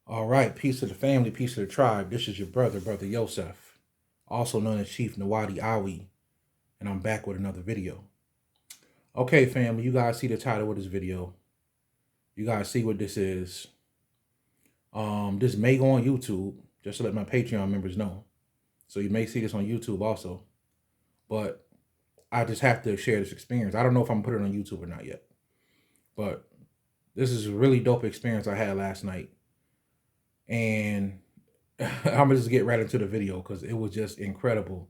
All right, peace to the family, peace to the tribe. This is your brother, Brother Yosef, also known as Chief Nawadi Awi, and I'm back with another video. Okay, family, you guys see the title of this video. You guys see what this is. This may go on YouTube, just to let my Patreon members know. So you may see this on YouTube also. But I just have to share this experience. I don't know if I'm gonna put it on YouTube or not yet. But this is a really dope experience I had last night. And I'm gonna just get right into the video because it was just incredible.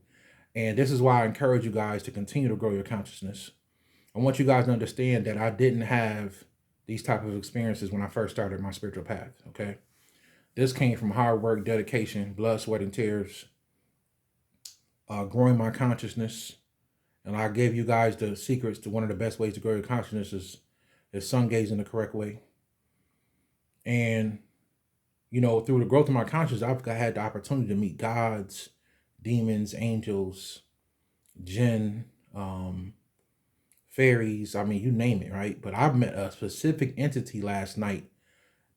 And this is why I encourage you guys to continue to grow your consciousness. I want you guys to understand that I didn't have these type of experiences when I first started my spiritual path, okay? This came from hard work, dedication, blood, sweat, and tears, growing my consciousness. And I gave you guys the secrets to one of the best ways to grow your consciousness is sun gazing the correct way. And you know, through the growth of my consciousness, I've had the opportunity to meet gods, demons, angels, jinn, fairies. I mean, you name it, right? But I've met a specific entity last night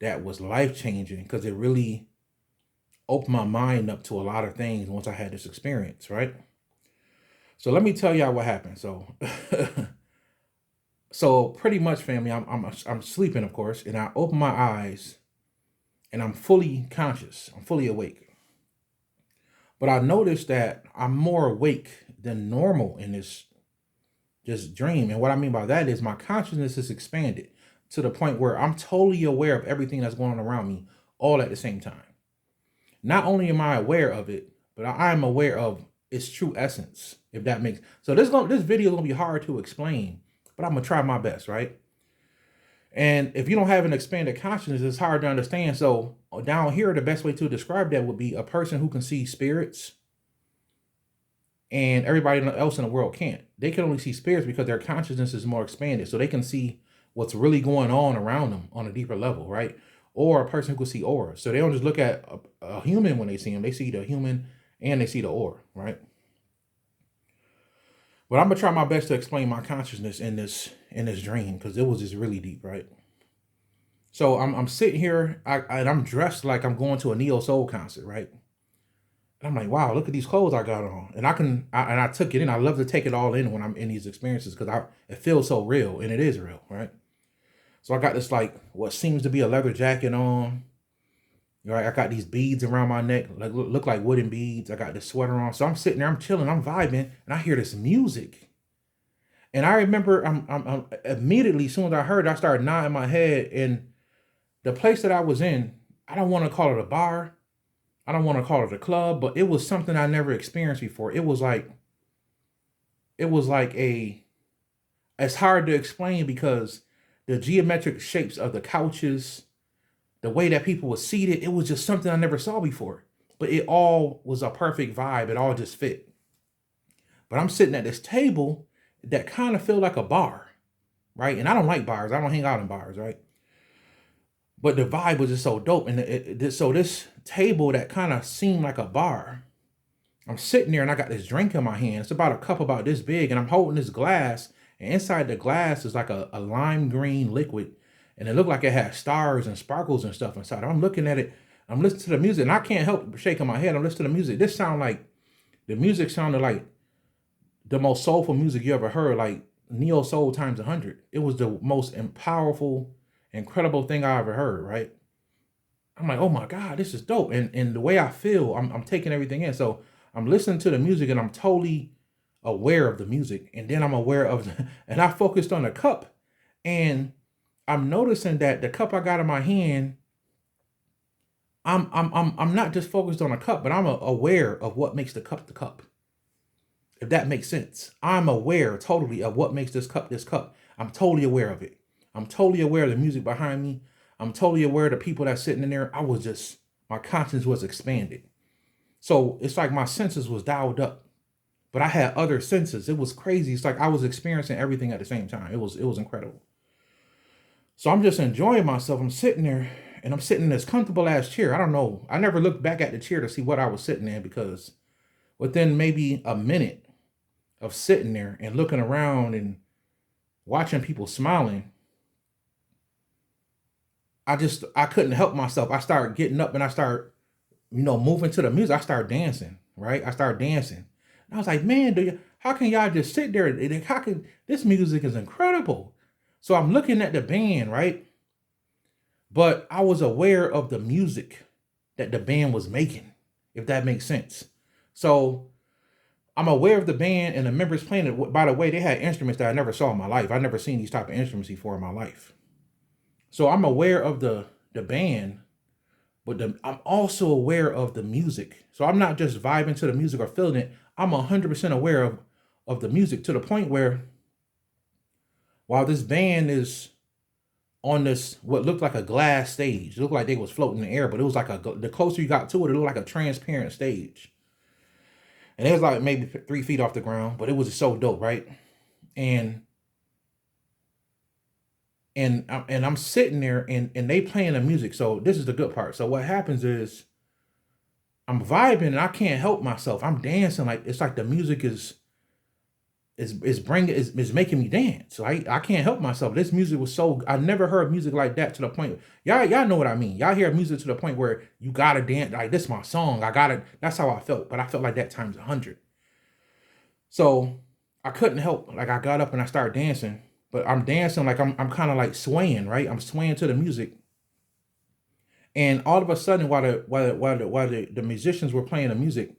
that was life-changing because it really opened my mind up to a lot of things once I had this experience, right? So let me tell y'all what happened. So, so pretty much, family, I'm sleeping, of course, and I open my eyes. And I'm fully conscious. I'm fully awake. But I noticed that I'm more awake than normal in this just dream. And what I mean by that is my consciousness is expanded to the point where I'm totally aware of everything that's going on around me all at the same time. Not only am I aware of it, but I am aware of its true essence, if that makes. So this video is gonna be hard to explain, but I'm gonna try my best, right? And if you don't have an expanded consciousness, it's hard to understand. So down here, the best way to describe that would be a person who can see spirits and everybody else in the world can't. They can only see spirits because their consciousness is more expanded. So they can see what's really going on around them on a deeper level, right? Or a person who can see auras. So they don't just look at a human when they see them. They see the human and they see the aura, right? But I'm gonna try my best to explain my consciousness in this dream because it was just really deep, right? So I'm sitting here and I'm dressed like I'm going to a neo soul concert, right? And I'm like, wow, look at these clothes I got on, and I took it in. I love to take it all in when I'm in these experiences because it feels so real, and it is real, right? So I got this like what seems to be a leather jacket on. Right, I got these beads around my neck, like look like wooden beads. I got this sweater on, so I'm sitting there, I'm chilling, I'm vibing, and I hear this music. And I remember, I'm immediately, as soon as I heard it, I started nodding my head. And the place that I was in, I don't want to call it a bar, I don't want to call it a club, but it was something I never experienced before. It was like it's hard to explain because the geometric shapes of the couches, the way that people were seated, it was just something I never saw before. But it all was a perfect vibe. It all just fit. But I'm sitting at this table that kind of felt like a bar, right? And I don't like bars. I don't hang out in bars, right? But the vibe was just so dope. And so this table that kind of seemed like a bar, I'm sitting there and I got this drink in my hand. It's about a cup about this big. And I'm holding this glass. And inside the glass is like a lime green liquid. And it looked like it had stars and sparkles and stuff inside. I'm looking at it. I'm listening to the music. And I can't help shaking my head. I'm listening to the music. The music sounded like the most soulful music you ever heard. Like neo soul times 100. It was the most powerful, incredible thing I ever heard, right? I'm like, oh my God, this is dope. And the way I feel, I'm taking everything in. So I'm listening to the music and I'm totally aware of the music. And then I'm aware of, and I focused on the cup. And I'm noticing that the cup I got in my hand, I'm not just focused on a cup, but I'm aware of what makes the cup the cup. If that makes sense. I'm aware totally of what makes this cup this cup. I'm totally aware of it. I'm totally aware of the music behind me. I'm totally aware of the people that's sitting in there. My conscience was expanded. So it's like my senses was dialed up, but I had other senses. It was crazy. It's like I was experiencing everything at the same time. It was incredible. So I'm just enjoying myself. I'm sitting there and I'm sitting in this comfortable ass chair. I don't know. I never looked back at the chair to see what I was sitting in because within maybe a minute of sitting there and looking around and watching people smiling, I couldn't help myself. I started getting up and I started, moving to the music. I started dancing, right? I started dancing. And I was like, man, how can y'all just sit there? How can this music is incredible? So I'm looking at the band, right? But I was aware of the music that the band was making, if that makes sense. So I'm aware of the band and the members playing it. By the way, they had instruments that I never saw in my life. I never seen these type of instruments before in my life. So I'm aware of the band, but I'm also aware of the music. So I'm not just vibing to the music or feeling it. I'm 100% aware of the music to the point where while this band is on this what looked like a glass stage, it looked like they was floating in the air, but it was like the closer you got to it, it looked like a transparent stage. And it was like maybe 3 feet off the ground, but it was so dope, right? And and I'm sitting there and they playing the music. So this is the good part. So what happens is I'm vibing and I can't help myself. I'm dancing like it's like the music is making me dance. So I can't help myself. This music was so I never heard music like that to the point. Y'all know what I mean. Y'all hear music to the point where you gotta dance. Like this is my song. I gotta. That's how I felt. But I felt like that times 100. So I couldn't help. Like I got up and I started dancing. But I'm dancing like I'm kind of like swaying, right? I'm swaying to the music. And all of a sudden, while the musicians were playing the music,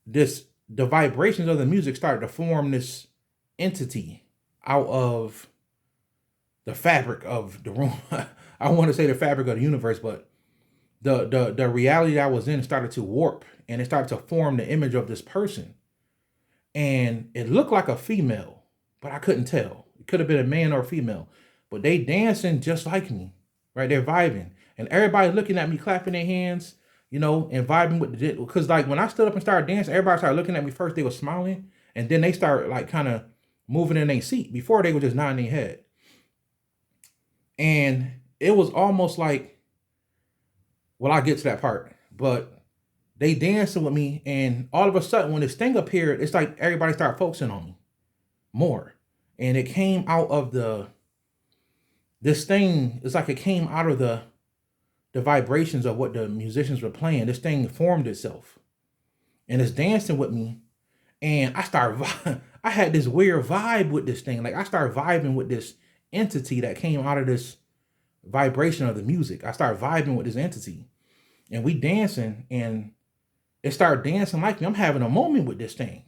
the vibrations of the music started to form this entity out of the fabric of the room. I want to say the fabric of the universe, but the reality I was in started to warp and it started to form the image of this person. And it looked like a female, but I couldn't tell. It could have been a man or a female, but they dancing just like me, right? They're vibing, and everybody looking at me, clapping their hands, and vibing with the. Because like when I stood up and started dancing, everybody started looking at me first. They were smiling, and then they started like kind of moving in their seat. Before they were just nodding their head, and it was almost like, well, I get to that part, but they dancing with me, and all of a sudden, when this thing appeared, it's like everybody started focusing on me more, and it came out of this thing. It's like it came out of the vibrations of what the musicians were playing. This thing formed itself, and it's dancing with me, and I started. I had this weird vibe with this thing. Like I started vibing with this entity that came out of this vibration of the music. I started vibing with this entity, and we dancing, and it started dancing like me. I'm having a moment with this thing.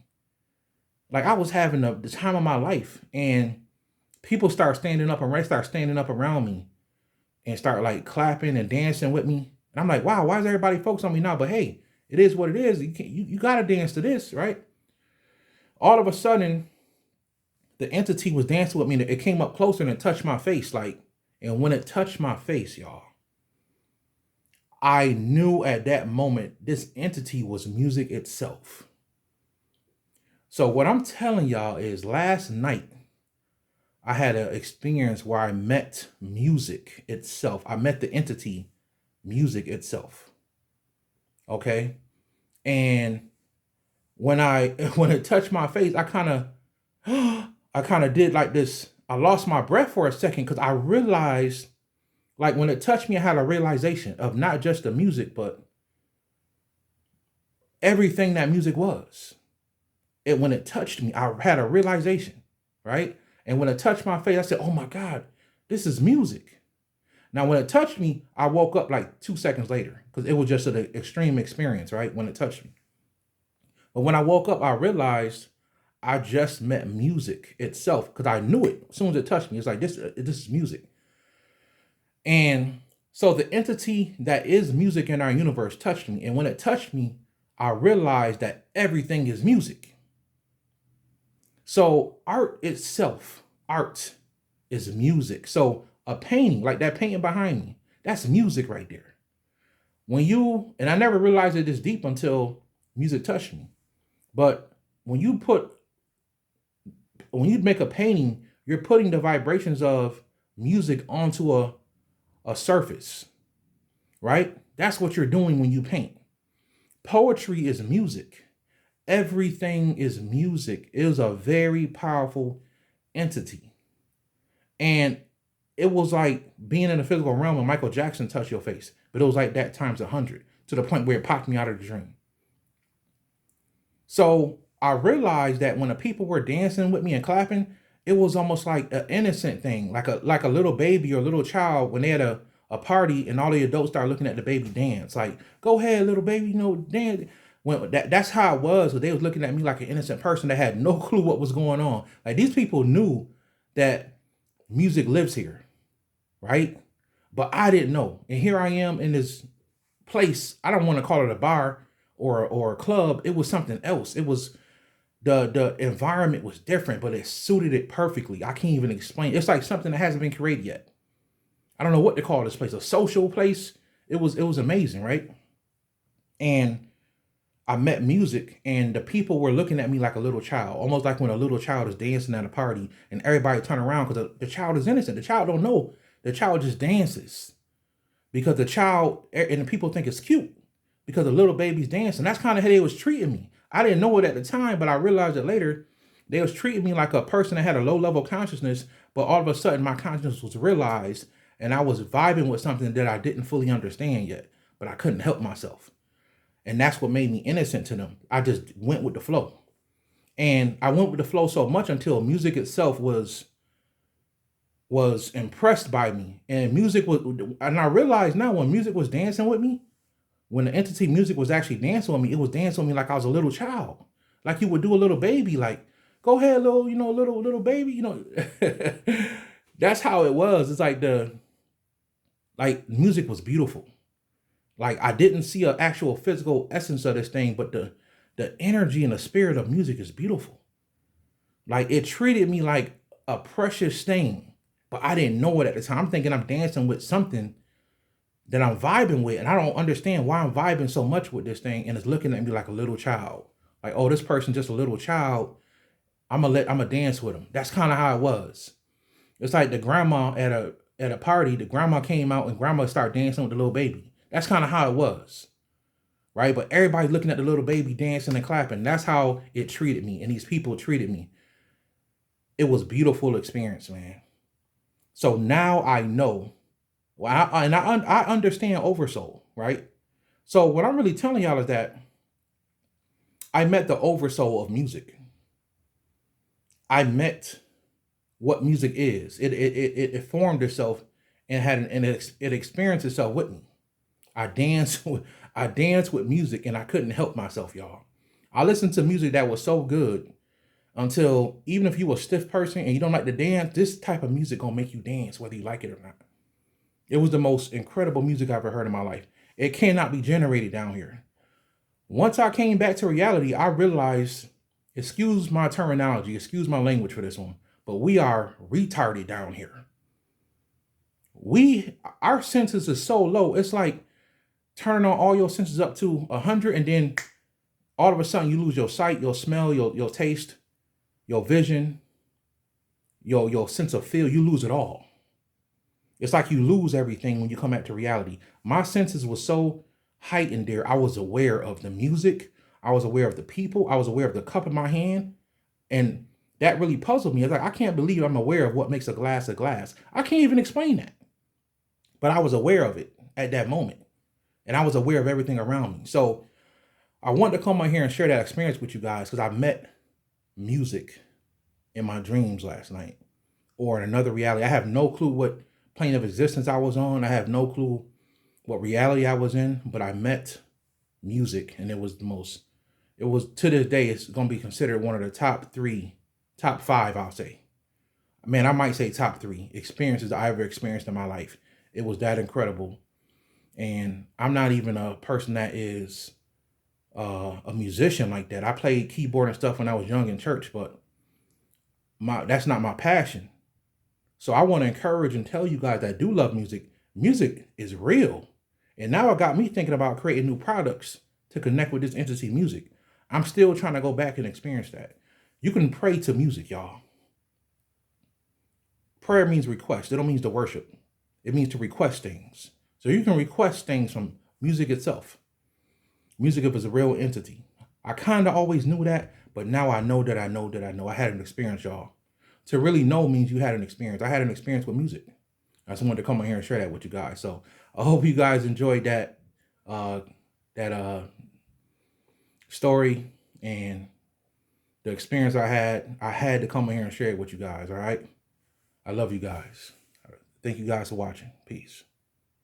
Like I was having the time of my life, and people start standing up around me, and start like clapping and dancing with me. And I'm like, wow, why is everybody focused on me now? But hey, it is what it is. You gotta dance to this, right? All of a sudden, the entity was dancing with me. It came up closer and it touched my face, like, and when it touched my face, y'all, I knew at that moment this entity was music itself. So what I'm telling y'all is last night I had an experience where I met music itself. I met the entity music itself. Okay? And when when it touched my face, I kind of I kind of did like this. I lost my breath for a second because I realized, like when it touched me, I had a realization of not just the music, but everything that music was. When it touched me, I had a realization, right? And when it touched my face, I said, "Oh my God, this is music." Now, when it touched me, I woke up like 2 seconds later because it was just an extreme experience, right? When it touched me. But when I woke up, I realized I just met music itself because I knew it as soon as it touched me. It's like this is music. And so the entity that is music in our universe touched me. And when it touched me, I realized that everything is music. So art itself, art is music. So a painting, like that painting behind me, that's music right there. And I never realized it this deep until music touched me. But when you make a painting, you're putting the vibrations of music onto a surface, right? That's what you're doing when you paint. Poetry is music. Everything is music. It is a very powerful entity. And it was like being in the physical realm and Michael Jackson touched your face. But it was like that times 100 to the point where it popped me out of the dream. So I realized that when the people were dancing with me and clapping, it was almost like an innocent thing, like a little baby or a little child when they had a party and all the adults started looking at the baby dance. Like, go ahead, little baby, dance. When that's how it was. So they was looking at me like an innocent person that had no clue what was going on. Like these people knew that music lives here, right? But I didn't know. And here I am in this place. I don't want to call it a bar or a club. It was something else. It was the environment was different, but it suited it perfectly. I can't even explain. It's like something that hasn't been created yet. I don't know what to call this place. A social place. It was amazing, right? And I met music, and the people were looking at me like a little child, almost like when a little child is dancing at a party, and everybody turn around because the child is innocent. The child don't know. The child just dances because the child and the people think it's cute because the little baby's dancing. That's kind of how they was treating me. I didn't know it at the time, but I realized it later. They was treating me like a person that had a low level consciousness, but all of a sudden my consciousness was realized, and I was vibing with something that I didn't fully understand yet, but I couldn't help myself. And that's what made me innocent to them. I just went with the flow. And I went with the flow so much until music itself was impressed by me. And music was, and I realized now when music was dancing with me, when the entity music was actually dancing with me, it was dancing with me like I was a little child. Like you would do a little baby, like, go ahead, little, little baby, That's how it was. It's like music was beautiful. Like I didn't see an actual physical essence of this thing, but the energy and the spirit of music is beautiful. Like it treated me like a precious thing, but I didn't know it at the time. I'm thinking I'm dancing with something that I'm vibing with, and I don't understand why I'm vibing so much with this thing, and it's looking at me like a little child. Like, oh, this person's just a little child. I'm gonna dance with them. That's kind of how it was. It's like the grandma at a party, the grandma came out and grandma started dancing with the little baby. That's kind of how it was, right? But everybody looking at the little baby dancing and clapping. That's how it treated me, and these people treated me. It was a beautiful experience, man. So now I know, well, I understand Oversoul, right? So what I'm really telling y'all is that I met the Oversoul of music. I met what music is. It formed itself and it experienced itself with me. I danced with music, and I couldn't help myself, y'all. I listened to music that was so good until even if you a stiff person and you don't like to dance, this type of music gonna make you dance whether you like it or not. It was the most incredible music I've ever heard in my life. It cannot be generated down here. Once I came back to reality, I realized, excuse my terminology, excuse my language for this one, but we are retarded down here. Our senses is so low. It's like turning on all your senses up to 100, and then all of a sudden you lose your sight, your smell, your taste, your vision, your sense of feel. You lose it all. It's like you lose everything when you come back to reality. My senses was so heightened there. I was aware of the music. I was aware of the people. I was aware of the cup in my hand. And that really puzzled me. It's like, I can't believe I'm aware of what makes a glass a glass. I can't even explain that. But I was aware of it at that moment. And I was aware of everything around me. So I wanted to come on here and share that experience with you guys because I met music in my dreams last night or in another reality. I have no clue what plane of existence I was on. I have no clue what reality I was in, but I met music, and it was to this day, it's going to be considered one of the top five, I'll say. Man, I might say top 3 experiences I ever experienced in my life. It was that incredible. And I'm not even a person that is a musician like that. I played keyboard and stuff when I was young in church, but that's not my passion. So I want to encourage and tell you guys that do love music. Music is real. And now it got me thinking about creating new products to connect with this entity music. I'm still trying to go back and experience that. You can pray to music, y'all. Prayer means request. It don't mean to worship. It means to request things. So you can request things from music itself. Music is a real entity. I kind of always knew that, but now I know that I know that I know. I had an experience, y'all. To really know means you had an experience. I had an experience with music. I just wanted to come on here and share that with you guys. So I hope you guys enjoyed that uh that story and the experience I had. I had to come on here and share it with you guys. All right. I love you guys. Thank you guys for watching. Peace.